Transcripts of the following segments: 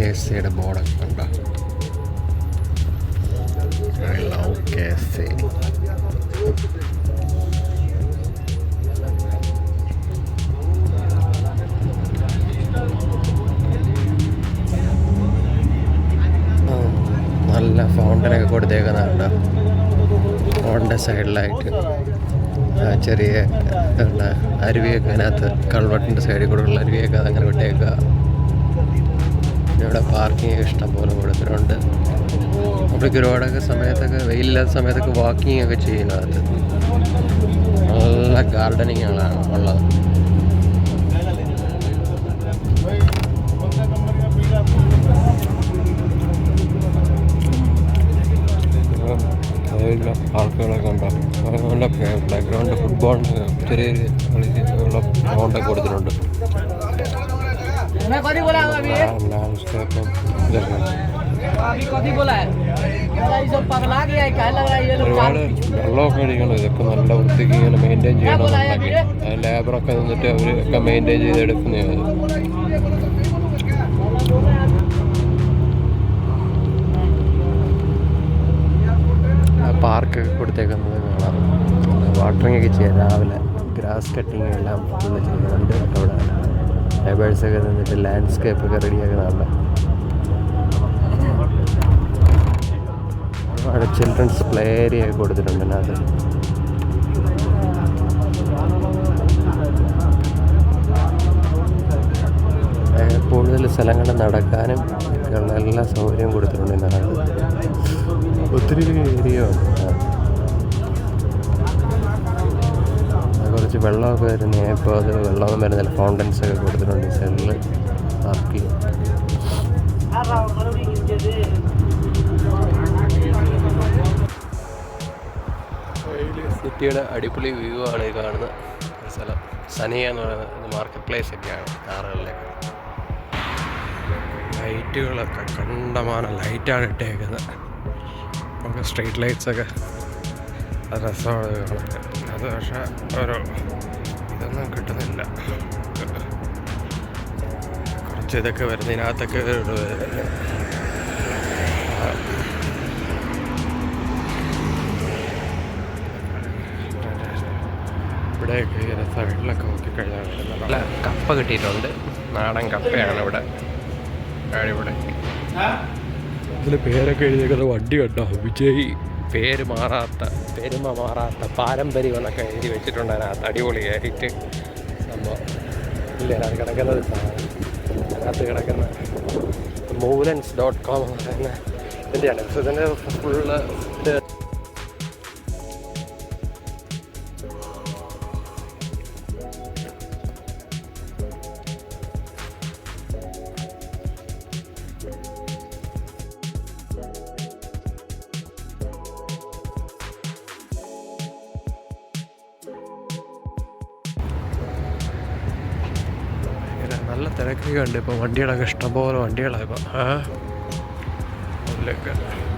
KFCയുടെ ബോർഡൊക്കെ ഉണ്ടോ? I love KFC. നല്ല ഫൗണ്ടനൊക്കെ കൊടുത്തേക്കുന്നുണ്ട്. ഫോണിൻ്റെ സൈഡിലായിട്ട് ചെറിയ എന്താ അരുവിയൊക്കെ അതിനകത്ത് കൾവട്ടിൻ്റെ സൈഡിൽ കൂടെ ഉള്ള അരുവിയൊക്കെ അതങ്ങനെ വിട്ടേക്കുക. ഇവിടെ പാർക്കിംഗ് ഇഷ്ടം പോലെ കൊടുത്തിട്ടുണ്ട്. അപ്പോഴേക്ക് ഒരുപാടൊക്കെ സമയത്തൊക്കെ വെയിലില്ലാത്ത സമയത്തൊക്കെ വാക്കിംഗ് ഒക്കെ ചെയ്യുന്നത്. നല്ല ഗാർഡനിങ്ങുകളാണ് ഉള്ളത്. പാർക്കുകളൊക്കെ ഉണ്ടാവും. നല്ല ബാക്ക്ഗ്രൗണ്ട് ഫുട്ബോളിൻ്റെ ചെറിയ കളിക്കുള്ള ഗ്രൗണ്ടൊക്കെ കൊടുത്തിട്ടുണ്ട്. ലാൻഡ്സ്കേപ്പും ഇതൊക്കെ ഒരുപാട് വെള്ളമൊക്കെ അടിക്കണം. ഇതൊക്കെ നല്ല വൃത്തിക്ക് ഇങ്ങനെ മെയിൻറ്റെയിൻ ചെയ്യണമെന്നുണ്ടെങ്കിൽ ലേബറൊക്കെ നിന്നിട്ട് അവരൊക്കെ മെയിൻറ്റെയിൻ ചെയ്തെടുക്കുന്നതാണ്. പാർക്കൊക്കെ കൊടുത്തേക്കുന്നത് കാണാം. വാട്ടറിങ് ഒക്കെ ചെയ്യാം. രാവിലെ ഗ്രാസ് കട്ടിങ് എല്ലാം ഫുള്ള് ചെയ്യുന്നുണ്ട്. അവിടെ ലേബേഴ്സൊക്കെ നിന്നിട്ട് ലാൻഡ്സ്കേപ്പൊക്കെ റെഡിയാക്കുന്നുണ്ട്. അവിടെ ചിൽഡ്രൻസ് പ്ലേ ഏരിയ ഒക്കെ കൊടുത്തിട്ടുണ്ട്. അതിനകത്ത് കൂടുതൽ സ്ഥലങ്ങൾ നടക്കാനും ഒക്കെയുള്ള എല്ലാ സൗകര്യവും കൊടുത്തിട്ടുണ്ട്. ഇതിനകത്ത് ഒത്തിരി ഏരിയ ഉണ്ട്. കുറച്ച് വെള്ളമൊക്കെ വരുന്ന ഇപ്പോൾ അത് വെള്ളമൊന്നും വരുന്നില്ല. ഫൗണ്ടൻസ് ഒക്കെ കൊടുത്തിട്ടുണ്ട് സൈഡിൽ പാർക്ക്. സിറ്റിയുടെ അടിപൊളി വ്യൂ ആണ് ഈ കാണുന്ന സ്ഥലം. സനിയ എന്ന് പറയുന്നത് മാർക്കറ്റ് പ്ലേസ് ഒക്കെയാണ്. കാറുകളിലേക്ക് ലൈറ്റുകളൊക്കെ കണ്ടമാനം ലൈറ്റാണ് ഇട്ടേക്കുന്നത്. നമുക്ക് സ്ട്രീറ്റ് ലൈറ്റ്സൊക്കെ രസമാണ് കാണാൻ. അത് പക്ഷേ ഓരോ ഇതൊന്നും കിട്ടുന്നില്ല. കുറച്ച് ഇതൊക്കെ വരുന്നതിനകത്തൊക്കെ ഇവിടെയൊക്കെ സൈഡിലൊക്കെ നോക്കിക്കഴിഞ്ഞാൽ നല്ല കപ്പ കിട്ടിയിട്ടുണ്ട്. നാടൻ കപ്പയാണ് ഇവിടെ. ഇവിടെ ഇതിൽ പേരൊക്കെ എഴുതിയേക്കുന്നത് വണ്ടി കണ്ടോ? വിജയ് പെരുമ മാറാത്ത പാരമ്പര്യം എന്നൊക്കെ എഴുതി വെച്ചിട്ടുണ്ട്. അതിനകത്ത് അടിപൊളിയായിട്ട് സംഭവം ഇല്ല. അതിനകത്ത് കിടക്കുന്നത് അതിനകത്ത് കിടക്കുന്ന moolens.com എന്ന് പറയുന്ന ഇതിൻ്റെയാണ്. ഇതിൻ്റെ ഫുള്ള് നല്ല തിരക്കൊക്കെ ഉണ്ട്. ഇപ്പോൾ വണ്ടികളൊക്കെ ഇഷ്ടംപോലെ വണ്ടികളാണ്. ഇപ്പോൾ അതിലൊക്കെ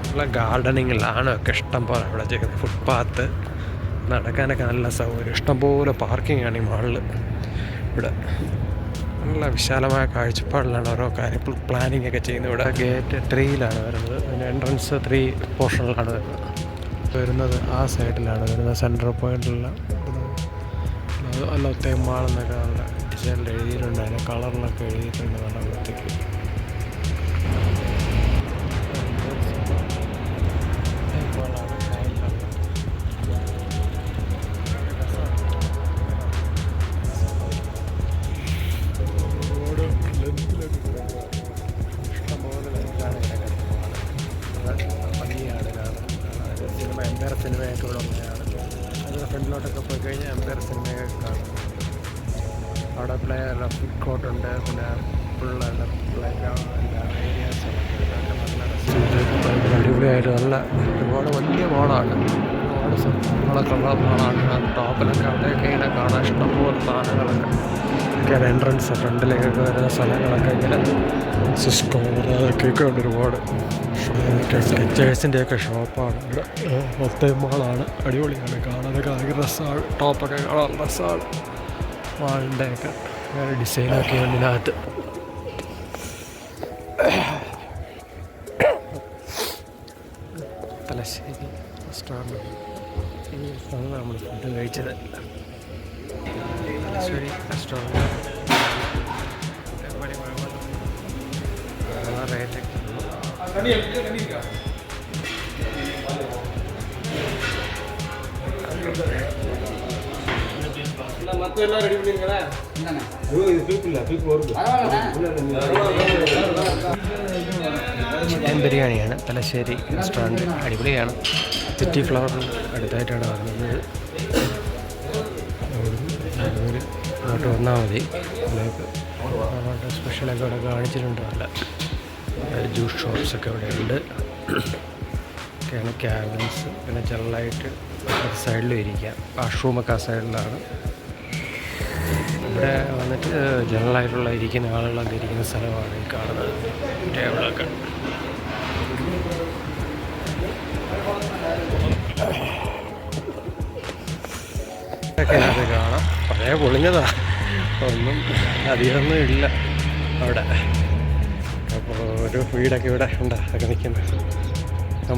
നല്ല ഗാർഡനിങ്ങിലാണ് ഒക്കെ ഇഷ്ടം പോലെ അവിടെ ചെയ്യുന്നത്. ഫുട്പാത്ത് നടക്കാനൊക്കെ നല്ല സൗകര്യം. ഇഷ്ടംപോലെ പാർക്കിംഗ് ആണ് ഈ മാളിൽ. ഇവിടെ നല്ല വിശാലമായ കാഴ്ചപ്പാടിലാണ് ഓരോ കാര്യം പ്ലാനിങ് ഒക്കെ ചെയ്യുന്നത്. ഇവിടെ ഗേറ്റ് 3യിലാണ് വരുന്നത്. പിന്നെ എൻട്രൻസ് 3 പോർഷനിലാണ് വരുന്നത്. ആ സൈഡിലാണ് വരുന്നത്. സെൻട്രൽ പോയിന്റിലുള്ള അല്ലത്തെ മാളെന്നൊക്കെ അവിടെ ഡിസൈനിൽ എഴുതിയിട്ടുണ്ട്. അതിൻ്റെ കളറിലൊക്കെ എഴുതിയിട്ടുണ്ട്. നല്ല വൃത്തിക്ക് സിനിമയൊക്കെ ഇവിടെ ഉള്ളതാണ്. അതിന് ഫ്രണ്ടിലോട്ടൊക്കെ പോയി കഴിഞ്ഞാൽ എംപയർ സിനിമയൊക്കെ കാണും. അവിടെ ഫുഡ് കോർട്ടുണ്ട്. പിന്നെ ഫുള്ള് പ്ലേ ഗ്രൗണ്ട് എല്ലാ ഏരിയാസൊക്കെ നല്ല അടിപൊളിയായിട്ട് നല്ല ഒരുപാട് വലിയ മോളാണ്. ഒരുപാട് സംഭവങ്ങളൊക്കെ ഉള്ള മോളാണ്. ടോപ്പിലൊക്കെ അവിടെയൊക്കെ ഇങ്ങനെ കാണാൻ ഇഷ്ടംപോലെ സാധനങ്ങളൊക്കെ ഒക്കെയാണ്. എൻട്രൻസ് ഫ്രണ്ടിലേക്കൊക്കെ വരുന്ന സ്ഥലങ്ങളൊക്കെ ഇങ്ങനെ സിസ്കോ അതൊക്കെ ഉണ്ട്. ഒരുപാട് സ്കെച്ചേഴ്സിൻ്റെയൊക്കെ ഷോപ്പാണ് ഇവിടെ. മൊത്തം മാളാണ്. അടിപൊളിയാണ് കാണാനൊക്കെ. ഭയങ്കര രസമാണ്. ടോപ്പൊക്കെ കാണാൻ രസമാണ്. മാളിൻ്റെയൊക്കെ വേറെ ഡിസൈനൊക്കെ ഉണ്ട് ഇതിനകത്ത്. തലശ്ശേരി റെസ്റ്റോറൻറ്റ്. ഈ സ്ഥലത്താണ് നമ്മൾ ഫുഡ് കഴിച്ചത്. തലശ്ശേരി റെസ്റ്റോറൻറ്റ് റേറ്റൊക്കെ ചിക്കൻ ബിരിയാണിയാണ് തലശ്ശേരി റെസ്റ്റോറൻറ്റ്. അടിപൊളിയാണ്. സിറ്റി ഫ്ലവറിന് അടുത്തായിട്ടാണ് വരുന്നത്. അങ്ങോട്ട് വന്നാൽ മതി. അതിലേക്ക് സ്പെഷ്യലൊക്കെ ഇവിടെ കാണിച്ചിട്ടുണ്ട്. നല്ല ജ്യൂസ് ഷോപ്സൊക്കെ ഇവിടെ ഉണ്ട്. ഒക്കെയാണ് ക്യാബിൻസ്. പിന്നെ ജനറലായിട്ട് സൈഡിലും ഇരിക്കാം. വാഷ്റൂമൊക്കെ ആ സൈഡിലാണ്. ഇവിടെ വന്നിട്ട് ജനറലായിട്ടുള്ള ഇരിക്കുന്ന ആളുകളൊക്കെ ഇരിക്കുന്ന സ്ഥലമാണ് ഈ കാണുന്നത്. ടേബിളൊക്കെ അത് കാണാം. പഴയ പൊളിഞ്ഞതാ, ഒന്നും അധികമൊന്നും ഇല്ല അവിടെ. അപ്പോൾ ഒരു വീടൊക്കെ ഇവിടെ ഉണ്ട്. അതൊക്കെ നിൽക്കുന്നത്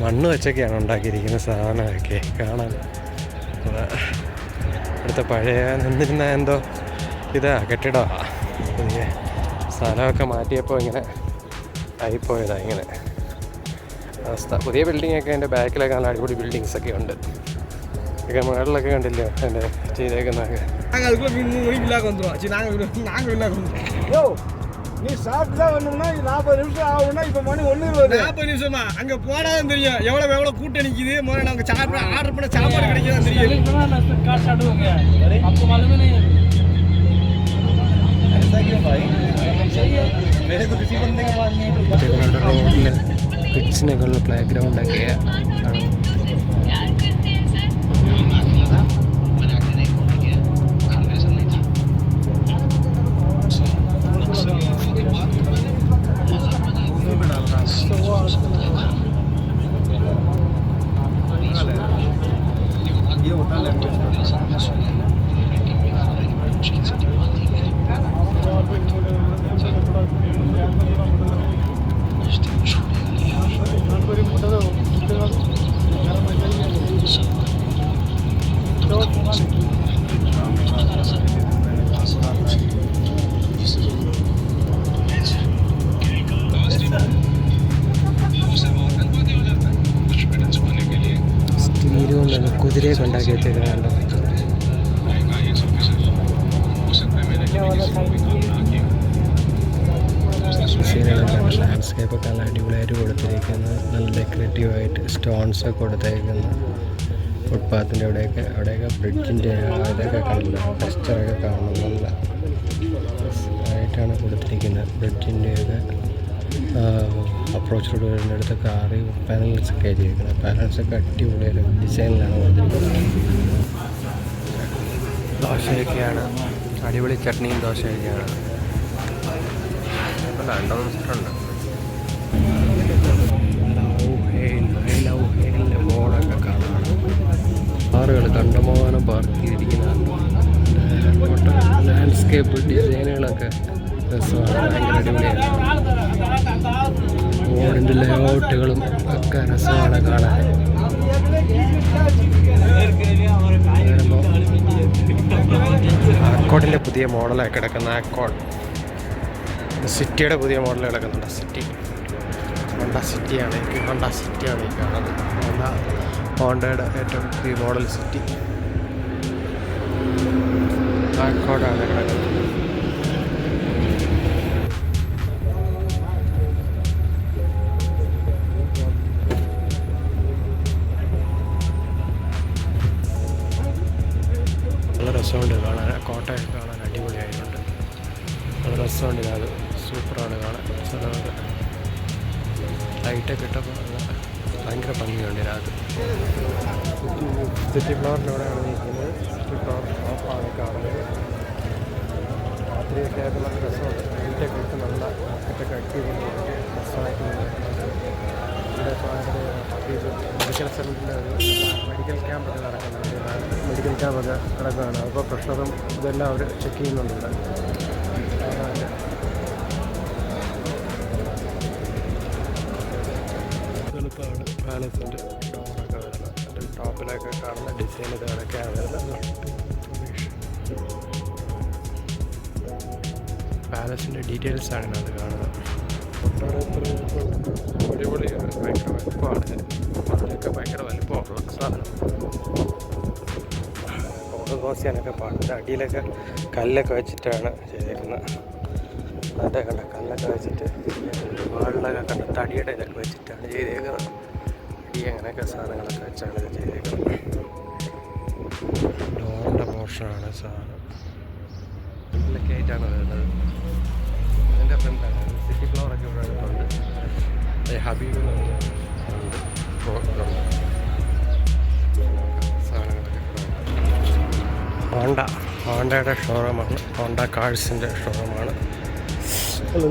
മണ്ണ് വെച്ചൊക്കെയാണ് ഉണ്ടാക്കിയിരിക്കുന്ന സാധനമൊക്കെ കാണാൻ. ഇവിടുത്തെ പഴയ നിന്നിരുന്ന എന്തോ ഇതാ കെട്ടിടമാണ്. പുതിയ സ്ഥലമൊക്കെ മാറ്റിയപ്പോൾ ഇങ്ങനെ ആയിപ്പോയതാണ് ഇങ്ങനെ അവസ്ഥ. പുതിയ ബിൽഡിങ്ങൊക്കെ എൻ്റെ ബാക്കിലൊക്കെ നല്ല അടിപൊളി ബിൽഡിങ്സൊക്കെ ഉണ്ട്. ഒക്കെ മുകളിലൊക്കെ കണ്ടില്ലേ എൻ്റെ ചെയ്തേക്കുന്നതൊക്കെ. நீ சாப்பிட்டு வரணும்னா 40 நிமிஷம் ஆகும்னா இப்போ மணி 1:20. 40 நிமிஷமா அங்கே போனாதான் தெரியும் எவ்வளோ கூட்டம் நிற்கிது. முதல்ல நாங்கள் சாப்பிட ஆர்டர் பண்ண சாப்பாடு கிடைக்கிறதா தெரியும். റോഡിൽ കിഡ്സിനൊക്കെ ഉള്ള പ്ലേ ഗ്രൗണ്ടൊക്കെ കുതിരയൊക്കെ ഉണ്ടാക്കി വെച്ചേക്കുന്നുണ്ട്. ലാൻഡ്സ്കേപ്പൊക്കെ നല്ല അടിപൊളിയായിട്ട് കൊടുത്തിരിക്കുന്നത്. നല്ല ഡെക്കറേറ്റീവായിട്ട് സ്റ്റോൺസൊക്കെ കൊടുത്തേക്കുന്നത്. ഫുട്പാത്തിൻ്റെ അവിടെയൊക്കെ ബ്രിഡ്ജിൻ്റെ ഇതൊക്കെ കണ്ടില്ല, ടെക്സ്ചറൊക്കെ കാണണം. നല്ല ആയിട്ടാണ് കൊടുത്തിരിക്കുന്നത്. ബ്രിഡ്ജിൻ്റെയൊക്കെ അപ്രോച്ച് റോഡ് വരുന്നിടത്ത് കാറ് പാനൽസൊക്കെ ചെയ്തിരിക്കുന്നത്. പാനൽസൊക്കെ അടിപൊളിയായിട്ട് ഡിസൈനിലാണ് കൊടുത്തിരിക്കുന്നത്. ദോശയൊക്കെയാണ്, അടിപൊളി ചട്നിയും ദോശയൊക്കെയാണ്. രണ്ടെണ്ണം സെറ്റുണ്ട്. ബോർഡൊക്കെ കാണാം. കാറുകൾ കണ്ടമാനം പാർക്ക് ചെയ്തിരിക്കുന്നതാണ്. ലാൻഡ്സ്കേപ്പ് ഡിസൈനുകളൊക്കെ രസമാണ്, ഭയങ്കര അടിപൊളിയാണ്. ബോർഡിൻ്റെ ലേഔട്ടുകളും ഒക്കെ രസമാണ് കാണാൻ. ആക്കോഡിൻ്റെ പുതിയ മോഡലായി കിടക്കുന്ന ആക്കോഡ്. സിറ്റിയുടെ പുതിയ മോഡൽ കിടക്കുന്നുണ്ട്. സിറ്റി ഹോണ്ട സിറ്റിയാണ് ഈ കാണുന്നത്. ഹോണ്ടയുടെ ഏറ്റവും പുതിയ മോഡൽ സിറ്റി ആക്കോഡാണ് കിടക്കുന്നത്. നല്ല രസമുണ്ട് കാണാൻ. കോട്ടയൊക്കെ കാണാൻ അടിപൊളിയായിട്ടുണ്ട്. നല്ല രസമുണ്ട്. അത് സൂപ്പറാണ് കാണാൻ. സ്ഥലമൊക്കെ ലൈറ്റൊക്കെ ഇട്ടപ്പോൾ ഭയങ്കര ഭംഗിയുണ്ട്. ഇതിനകത്ത് സിറ്റി ഫ്ലവറിൻ്റെ അവിടെയാണ് നിൽക്കുന്നത്. സിറ്റി ഫ്ലവർ ഷോപ്പാണ് കാണുന്നത്. രാത്രിയൊക്കെ ആയപ്പോൾ നല്ല രസമുണ്ട്. ലൈറ്റൊക്കെ ഇട്ട് നല്ല മാർക്കറ്റൊക്കെ അടിപൊളിയായിട്ട് രസമായിട്ട് ഇവിടെ മെഡിക്കൽ സെൻ്ററിൻ്റെ ഒരു മെഡിക്കൽ ക്യാമ്പൊക്കെ നടക്കുന്നുണ്ട്. മെഡിക്കൽ ക്യാമ്പൊക്കെ കിടക്കുകയാണ്. അപ്പോൾ പ്രഷറും ഇതെല്ലാം അവർ ചെക്ക് ചെയ്യുന്നുണ്ട് ഇവിടെ. പാലത്തിൻ്റെ ഷോപ്പിലൊക്കെ കാണുന്ന ഡിസൈൻ ഇതൊക്കെയാണ് വരുന്നത്. പാലസിൻ്റെ ഡീറ്റെയിൽസാണ് അത് കാണുന്നത്. അടിപൊളി ഭയങ്കര വലുപ്പമാണ്. അതിലൊക്കെ ഭയങ്കര വലുപ്പമുള്ള സാധനം. ഫോട്ടോ ക്രോസ് ചെയ്യാനൊക്കെ പാടില്ല. അടിയിലൊക്കെ കല്ലൊക്കെ വെച്ചിട്ടാണ് ചെയ്തേക്കുന്നത്. അതിൻ്റെ കണ്ട കല്ലൊക്കെ വെച്ചിട്ട് വാളിലൊക്കെ കണ്ട തടിയുടെ ഇതൊക്കെ വെച്ചിട്ടാണ് ചെയ്തേക്കുന്നത്. അടി അങ്ങനെയൊക്കെ സാധനങ്ങളൊക്കെ വെച്ചാണ് ഇത് ചെയ്തേക്കുന്നത്. ഡോറിൻ്റെ പോർഷനാണ് സാധനം. ഇതിലൊക്കെ ആയിട്ടാണ് വരുന്നത്. അതിൻ്റെ ഫ്രണ്ടാണ് സിറ്റി ഫ്ലവറൊക്കെ ഇവിടെ അടുത്തുണ്ട്. ഹബീബ് എന്ന് പറഞ്ഞ സാധനങ്ങളൊക്കെ ഹോണ്ടയുടെ ഷോറൂമാണ്. ഹോണ്ട കാഴ്സിൻ്റെ ഷോറൂമാണ്.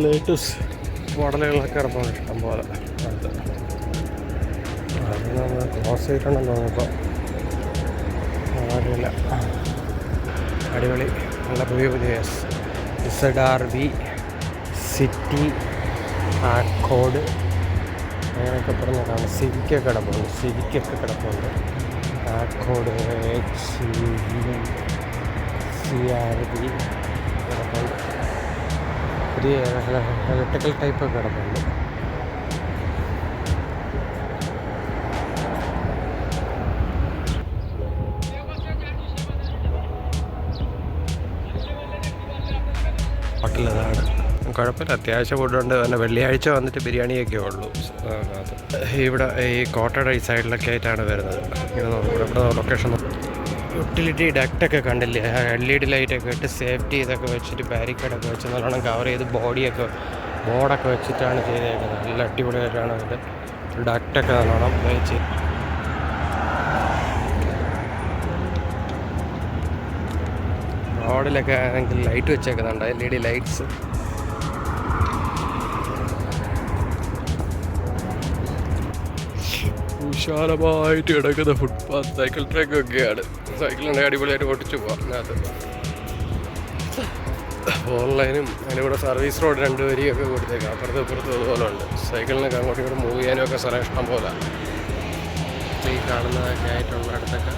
ലേറ്റസ്റ്റ് മോഡലുകളൊക്കെ ഇറങ്ങുന്നുണ്ട് ഇഷ്ടം പോലെ. അത് നമ്മൾ ക്ലോസ് ചെയ്തിട്ടുണ്ടെന്ന് തോന്നുമ്പോൾ അറിയില്ല. അടിപൊളി നല്ല പുതിയ പുതിയ ZR-V, സിറ്റി, ആക്കോഡ് അങ്ങനെയൊക്കെ പറഞ്ഞതാണ്. സിവിക്കൊക്കെ കിടപ്പുണ്ട്. ആക്കോഡ്, HCV, CR-V കിടപ്പുണ്ട്. പുതിയ ഇലക്ട്രിക്കൽ ടൈപ്പൊക്കെ കിടപ്പുണ്ട്. ഹോട്ടലതാണ്. കുഴപ്പമില്ല, അത്യാവശ്യം ഫുഡുണ്ട്. പിന്നെ വെള്ളിയാഴ്ച വന്നിട്ട് ബിരിയാണിയൊക്കെ ഉള്ളൂ. ഇവിടെ ഈ കോട്ടയുടെ ഈ സൈഡിലൊക്കെ ആയിട്ടാണ് വരുന്നത്. ഇവിടെ ലൊക്കേഷൻ യൂട്ടിലിറ്റി ഡക്റ്റൊക്കെ കണ്ടില്ലേ, LED ലൈറ്റൊക്കെ ഇട്ട് സേഫ്റ്റി ഇതൊക്കെ വെച്ചിട്ട് ബാരിക്കേഡൊക്കെ വെച്ച് നല്ലോണം കവർ ചെയ്ത് ബോർഡൊക്കെ വെച്ചിട്ടാണ് ചെയ്തേക്കുന്നത്. നല്ല അടിപൊളിയായിട്ടാണ് അതിൻ്റെ ഡക്റ്റൊക്കെ നല്ലോണം വെച്ച്. റോഡിലൊക്കെ ആണെങ്കിൽ ലൈറ്റ് വെച്ചേക്കുന്നുണ്ട്, LED ലൈറ്റ്സ്. വിശാലമായിട്ട് കിടക്കുന്ന ഫുട്പാത്ത്, സൈക്കിൾ ട്രാക്കൊക്കെയാണ്. സൈക്കിളിൻ്റെ അടിപൊളിയായിട്ട് ഓടിച്ചു പോകാം അതിനകത്ത്. ഓൺലൈനും അതിൻ്റെ കൂടെ സർവീസ് റോഡ് 2 വരിയൊക്കെ കൊടുത്തേക്കാം. അപ്പുറത്തും ഇപ്പുറത്തും അതുപോലെ ഉണ്ട്. സൈക്കിളിനൊക്കെ അങ്ങോട്ടും ഇങ്ങോട്ട് മൂവ് ചെയ്യാനും ഒക്കെ സ്ഥലം ഇഷ്ടം പോലെ. ഈ കാണുന്നതൊക്കെ ആയിട്ടുള്ള അടുത്തൊക്കെ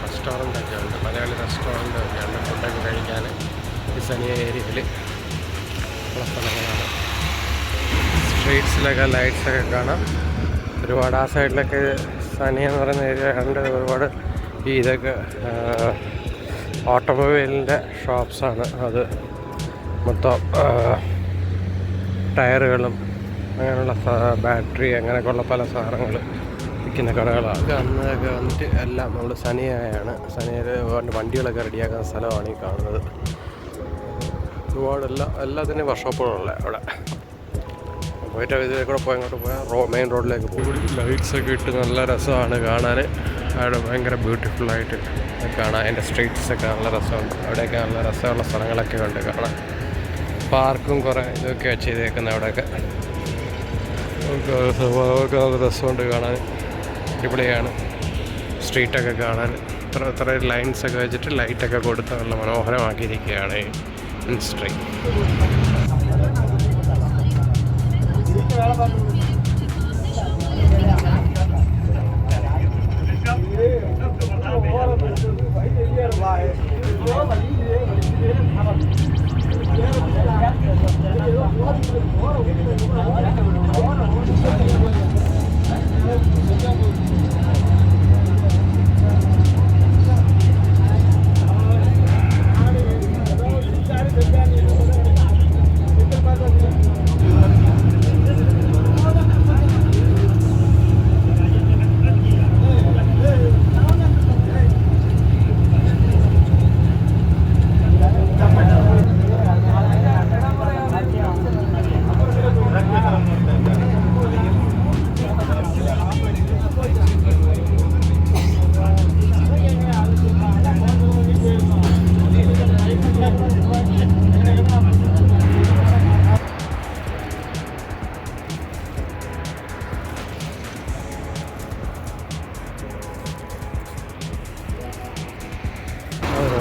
റെസ്റ്റോറൻ്റൊക്കെ ഉണ്ട്. മലയാളി റെസ്റ്റോറൻ്റ് ഒക്കെ ഉണ്ട്. ഫുഡൊക്കെ കഴിക്കാൻ ഈ സനിയ ഏരിയയിൽ ഉള്ള സ്ഥലങ്ങളാണ്. സ്ട്രീറ്റ്സിലൊക്കെ ലൈറ്റ്സൊക്കെ കാണാം ഒരുപാട്. ആ സൈഡിലൊക്കെ സനിയ എന്ന് പറയുന്ന ഏരിയ ഉണ്ട്. ഒരുപാട് ഈ ഇതൊക്കെ ഓട്ടോമൊബൈലിൻ്റെ ഷോപ്സാണ്. അത് മൊത്തം ടയറുകളും അങ്ങനെയുള്ള ബാറ്ററി അങ്ങനെയൊക്കെയുള്ള പല സാധനങ്ങൾ വിൽക്കുന്ന കടകളാണ്. അന്നൊക്കെ വന്നിട്ട് എല്ലാം നമ്മൾ സനിയയാണ്. സനിയയിൽ വണ്ടികളൊക്കെ റെഡിയാക്കുന്ന സ്ഥലമാണ് ഈ കാണുന്നത്. ഒരുപാട് എല്ലാത്തിൻ്റെയും വർക്ക്ഷോപ്പുകളുള്ള അവിടെ പോയിട്ട് ഇതിലേ കൂടെ അങ്ങോട്ട് പോയാൽ മെയിൻ റോഡിലേക്ക് പോകും. ലൈറ്റ്സൊക്കെ ഇട്ട് നല്ല രസമാണ് കാണാൻ. അവിടെ ഭയങ്കര ബ്യൂട്ടിഫുള്ളായിട്ട് കാണാം. അതിൻ്റെ സ്ട്രീറ്റ്സൊക്കെ നല്ല രസമുണ്ട്. അവിടെയൊക്കെ നല്ല രസമുള്ള സ്ഥലങ്ങളൊക്കെ ഉണ്ട് കാണാൻ. പാർക്കും കുറേ ഇതൊക്കെ ചെയ്തേക്കുന്നത് അവിടെയൊക്കെ. നല്ല രസമുണ്ട് കാണാൻ. അടിപൊളിയാണ് സ്ട്രീറ്റൊക്കെ കാണാൻ. ഇത്ര ലൈൻസൊക്കെ വെച്ചിട്ട് ലൈറ്റൊക്കെ കൊടുത്ത് നല്ല മനോഹരമാക്കിയിരിക്കുകയാണ് ഈ സ്ട്രീറ്റ്.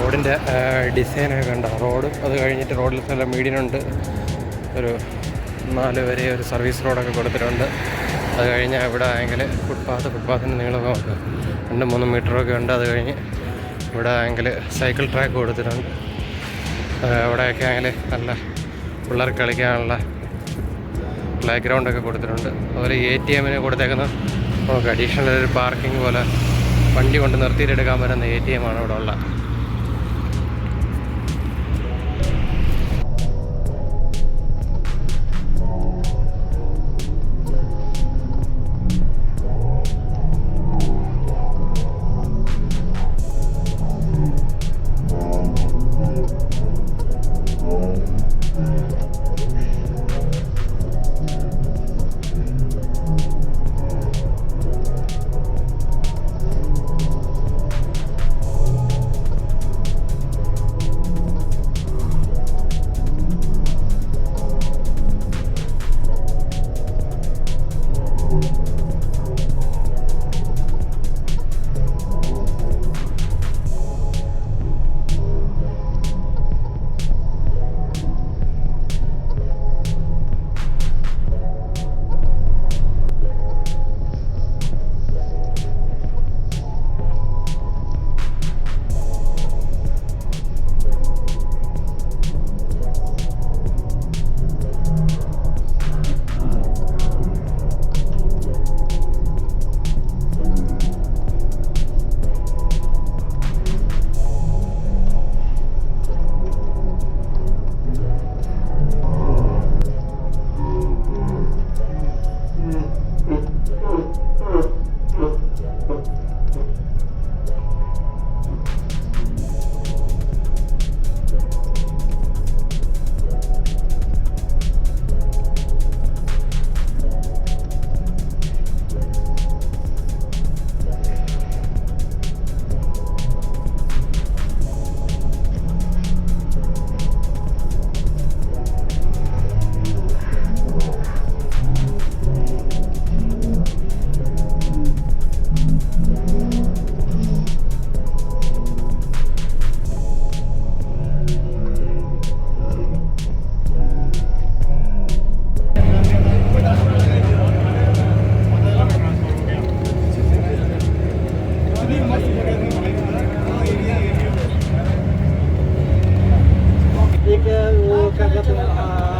റോഡിൻ്റെ ഡിസൈനൊക്കെ കണ്ടോ. റോഡ് അത് കഴിഞ്ഞിട്ട് റോഡിൽ നല്ല മീഡിയനുണ്ട്. ഒരു 4 വരെ ഒരു സർവീസ് റോഡൊക്കെ കൊടുത്തിട്ടുണ്ട്. അത് കഴിഞ്ഞാൽ ഇവിടെ ആണെങ്കിൽ ഫുട്പാത്തിന് നീളമൊക്കെ 2-3 മീറ്ററൊക്കെ ഉണ്ട്. അത് കഴിഞ്ഞ് ഇവിടെ ആണെങ്കിൽ സൈക്കിൾ ട്രാക്ക് കൊടുത്തിട്ടുണ്ട്. അവിടെയൊക്കെ ആണെങ്കിൽ നല്ല പിള്ളേർക്ക് കളിക്കാനുള്ള പ്ലേ ഗ്രൗണ്ടൊക്കെ കൊടുത്തിട്ടുണ്ട്. അതുപോലെ ATM കൊടുത്തേക്കുന്നത് നമുക്ക് അഡീഷണൽ ഒരു പാർക്കിംഗ് പോലെ വണ്ടി കൊണ്ട് നിർത്തിയിട്ടെടുക്കാൻ പറ്റുന്ന ATM ആണ് ഇവിടെ ഉള്ള.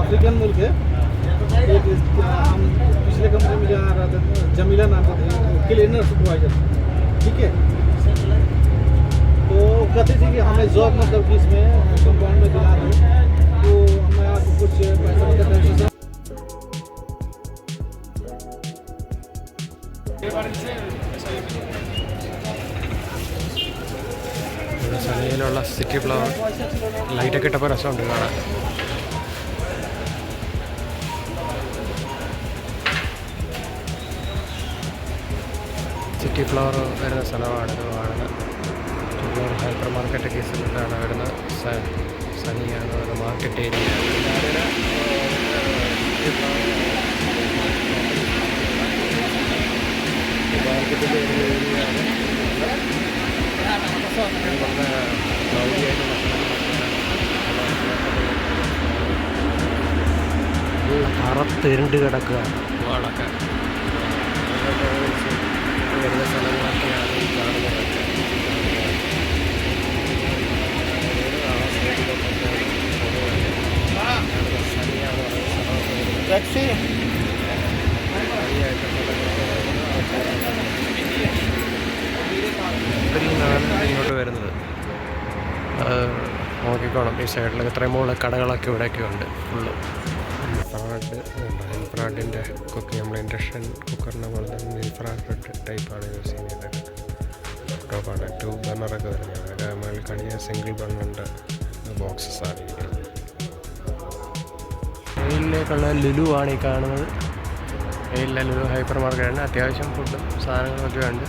अफ्रीकन मुल्क है। एक हम पिछले कंपनी में जहाँ रहा था जमीला नाम का क्लीनर सुपरवाइजर, ठीक है। तो कहते थे कि हमें जॉब मतलब कि इसमें कंपाउंड में दिला दो, तो हमें आपको कुछ पैसा का സനയിലുള്ള സിറ്റി ഫ്ലവർ ലൈറ്റൊക്കെ ഇട്ടപ്പോൾ രസമുണ്ട് കാണാൻ. സിറ്റി ഫ്ലവർ വരുന്ന സ്ഥലമാണ് ഇത് കാണുന്നത്. സിറ്റി ഫ്ലവർ ഹൈപ്പർ മാർക്കറ്റ് കേസിലാണ് വരുന്നത്. സനിയാണ് വരുന്നത് മാർക്കറ്റ് ഏരിയ. മാർക്കറ്റിൻ്റെ ഒരു ഏരിയയാണ്. അറത്തിരണ്ട് കിടക്കുകയാണ് വാളൊക്കെ. വരുന്ന സ്ഥലങ്ങളൊക്കെയാണ് ഈ കാണുന്നതൊക്കെ. ഇങ്ങോട്ട് വരുന്നത് നോക്കിക്കോണം. ഈ സൈഡിൽ ഇത്രയും മുകളിൽ കടകളൊക്കെ ഇവിടെയൊക്കെ ഉണ്ട് ഫുള്ള്. ഇൻഫ്രാഡിൻ്റെ കുക്കിംഗ്, നമ്മൾ ഇൻഡക്ഷൻ കുക്കറിൻ്റെ പോലെ തന്നെ ഇൻഫ്രാഡ് ടൈപ്പാണ് യൂസ് ചെയ്യുന്നത്. ടോപ്പാണ് 2 ബർണറൊക്കെ വരുന്നത്. അതൊക്കെ നമ്മൾ കഴിഞ്ഞ സിംഗിൾ ബർണറിൻ്റെ ബോക്സസ് ആണ് ഇരിക്കുന്നത്. വെയിലിലേക്കുള്ള ലുലു ആണ് ഈ കാണുന്നത്. വെയിലിലെ ലുലു ഹൈപ്പർ മാർക്കറ്റാണ്. അത്യാവശ്യം ഫുഡും സാധനങ്ങളൊക്കെ ഉണ്ട്.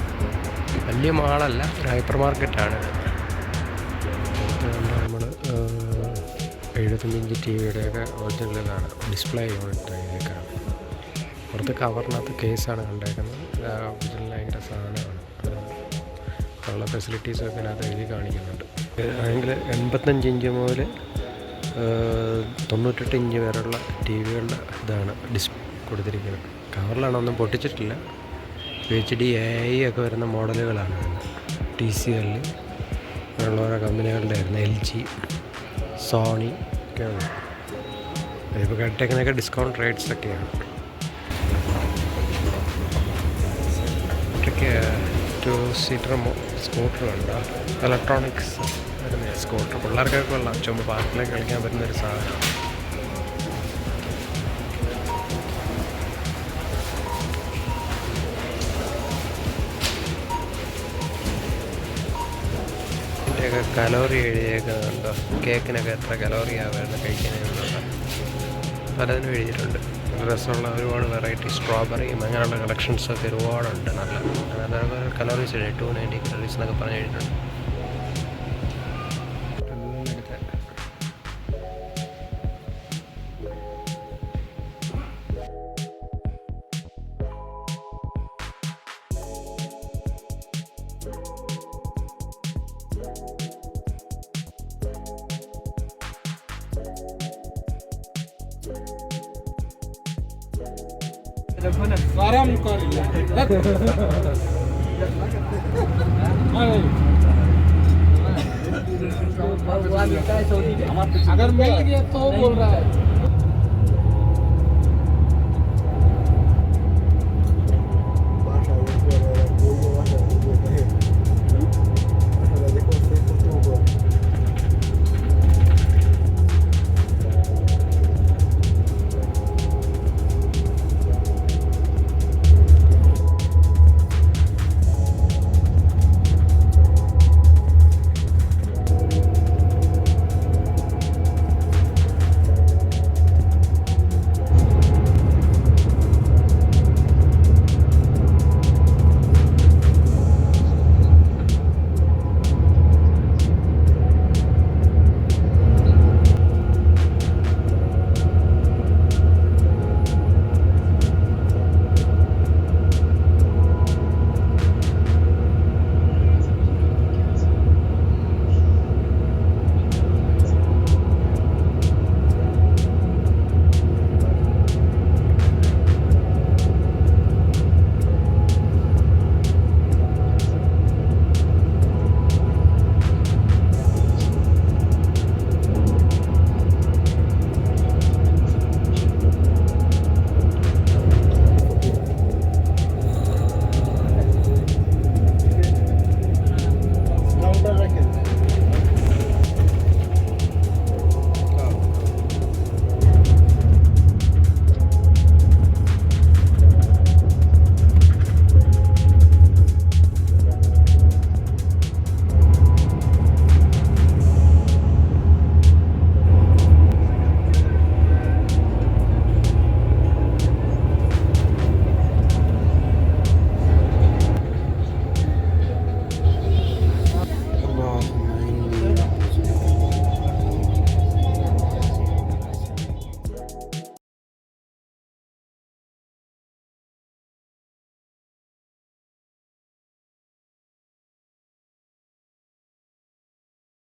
വലിയ മാളല്ല, ഒരു ഹൈപ്പർ മാർക്കറ്റാണ്. നമ്മൾ 75 ഇഞ്ച് TV-യുടെയൊക്കെ ഒറിജിനലാണ് ഡിസ്പ്ലേ യൂണിറ്റ് ഇതിലേക്കാണ്. പുറത്ത് കവറിനകത്ത് കേസാണ് കണ്ടേക്കുന്നത്. ഒറിജിനലായിട്ട് സാധനമാണ്. ഉള്ള ഫെസിലിറ്റീസൊക്കെ അതിനകത്ത് എഴുതി കാണിക്കുന്നുണ്ട്. ആണെങ്കിൽ 85 ഇഞ്ച് മുതൽ 98 ഇഞ്ച് വരെയുള്ള TV-കളുടെ ഇതാണ് കൊടുത്തിരിക്കുന്നത്. കവറിലാണ്, ഒന്നും പൊട്ടിച്ചിട്ടില്ല. PhD AI ഒക്കെ വരുന്ന മോഡലുകളാണ്. TCL അങ്ങനെയുള്ള ഓരോ കമ്പനികളുടെ ആയിരുന്നു. LG, സോണി ഒക്കെയാണ്. ഇപ്പോൾ കട്ടേക്കിനൊക്കെ ഡിസ്കൗണ്ട് റേറ്റ്സ് ഒക്കെയാണ്. ഇതൊക്കെ 2-സീറ്റർ സ്കൂട്ടർ ഉണ്ട്. ഇലക്ട്രോണിക്സ് വരുന്ന സ്കൂട്ടർ പിള്ളേർക്കൊക്കെ കൊള്ളാം. ചുമ്മാ പാർക്കിലേക്ക് കളിക്കാൻ പറ്റുന്നൊരു സാധനമാണ്. ഇതിൻ്റെയൊക്കെ കലോറി എഴുതിയേക്കുന്നുണ്ടോ, കേക്കിനൊക്കെ എത്ര കലോറിയാണ് വേണം കഴിക്കാനുള്ള പലതിനും എഴുതിയിട്ടുണ്ട്. നല്ല രസമുള്ള ഒരുപാട് വെറൈറ്റി സ്ട്രോബെറിയും അങ്ങനെയുള്ള കളക്ഷൻസൊക്കെ ഒരുപാടുണ്ട്. നല്ല കലോറീസ് എഴുതി 290 കലോറീസ് എന്നൊക്കെ പറഞ്ഞ് എഴുതിയിട്ടുണ്ട്. आराम कर अगर मिल गया तो बोल रहा है